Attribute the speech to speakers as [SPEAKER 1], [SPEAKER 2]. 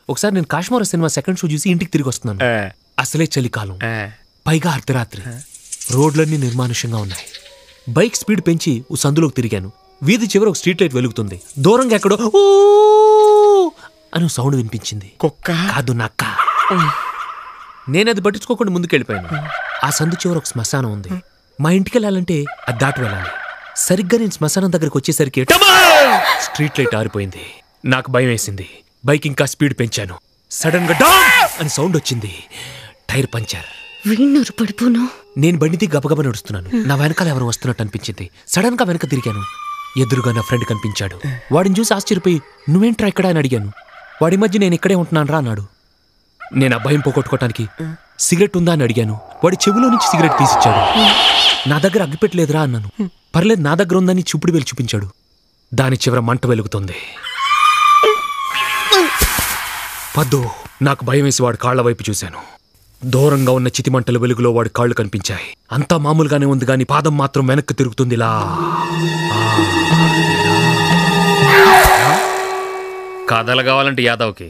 [SPEAKER 1] ఒకసారి నేను Kashmir cinema second show చూసి ఇంటికి తిరిగి వస్తున్నాను. అసలే చలికాలం, పైగా అర్ధరాత్రి. రోడ్లన్నీ నిర్మానుష్యంగా ఉన్నాయి. బైక్ స్పీడ్ పెంచి ఓ సందులోకి తిరిగాను. వీధి చివర ఒక స్ట్రీట్ లైట్ వెలుగుతుంది. దూరంగా ఎక్కడో ఊ అని సౌండ్ వినిపించింది.
[SPEAKER 2] కుక్క
[SPEAKER 1] కాదు, నక్క. నేనది పట్టించుకోకుండా ముందుకెళ్ళిపోయాను. ఆ సందు చివర ఒక శ్మశానం ఉంది. మా ఇంటికి వెళ్ళాలంటే అది దాటి వెళ్ళాలి. సరిగ్గా నేను శ్మశానం దగ్గరికి వచ్చేసరికి స్ట్రీట్ లైట్ ఆరిపోయింది. నాకు భయం వేసింది. బైక్ ఇంకా స్పీడ్ పెంచాను. సడన్ గా డామ్ అని సౌండ్ వచ్చింది. Tyre puncture. నేను బండిది గబగబా నడుస్తున్నాను. నా వెనకాల ఎవరు వస్తున్నట్టు అనిపించింది. సడన్ గా వెనక తిరిగాను. ఎదురుగా నా ఫ్రెండ్ కనిపించాడు. వాడిని చూసి ఆశ్చర్యపోయి నువ్వేంట్రా ఇక్కడ అని అడిగాను. వాడి మధ్య నేను ఇక్కడే ఉంటున్నాను రా అన్నాడు. నేను ఆ భయం పోగొట్టుకోవటానికి సిగరెట్ ఉందా అని అడిగాను. వాడి చెవిలో నుంచి సిగరెట్ తీసిచ్చాడు. నా దగ్గర అగ్గిపెట్టలేదురా అన్నాను. పర్లేదు, నా దగ్గర ఉందని చూపుడు వేలు చూపించాడు. దాని చివర మంట వెలుగుతుంది. పద్దు, నాకు భయం వేసి వాడి కాళ్ల వైపు చూశాను. దూరంగా ఉన్న చితిమంటల వెలుగులో వాడి కాళ్ళు కనిపించాయి. అంతా మామూలుగానే ఉంది గాని పాదం మాత్రం వెనక్కి తిరుగుతుందిలా. కథలు కావాలంటే యాదవ్కి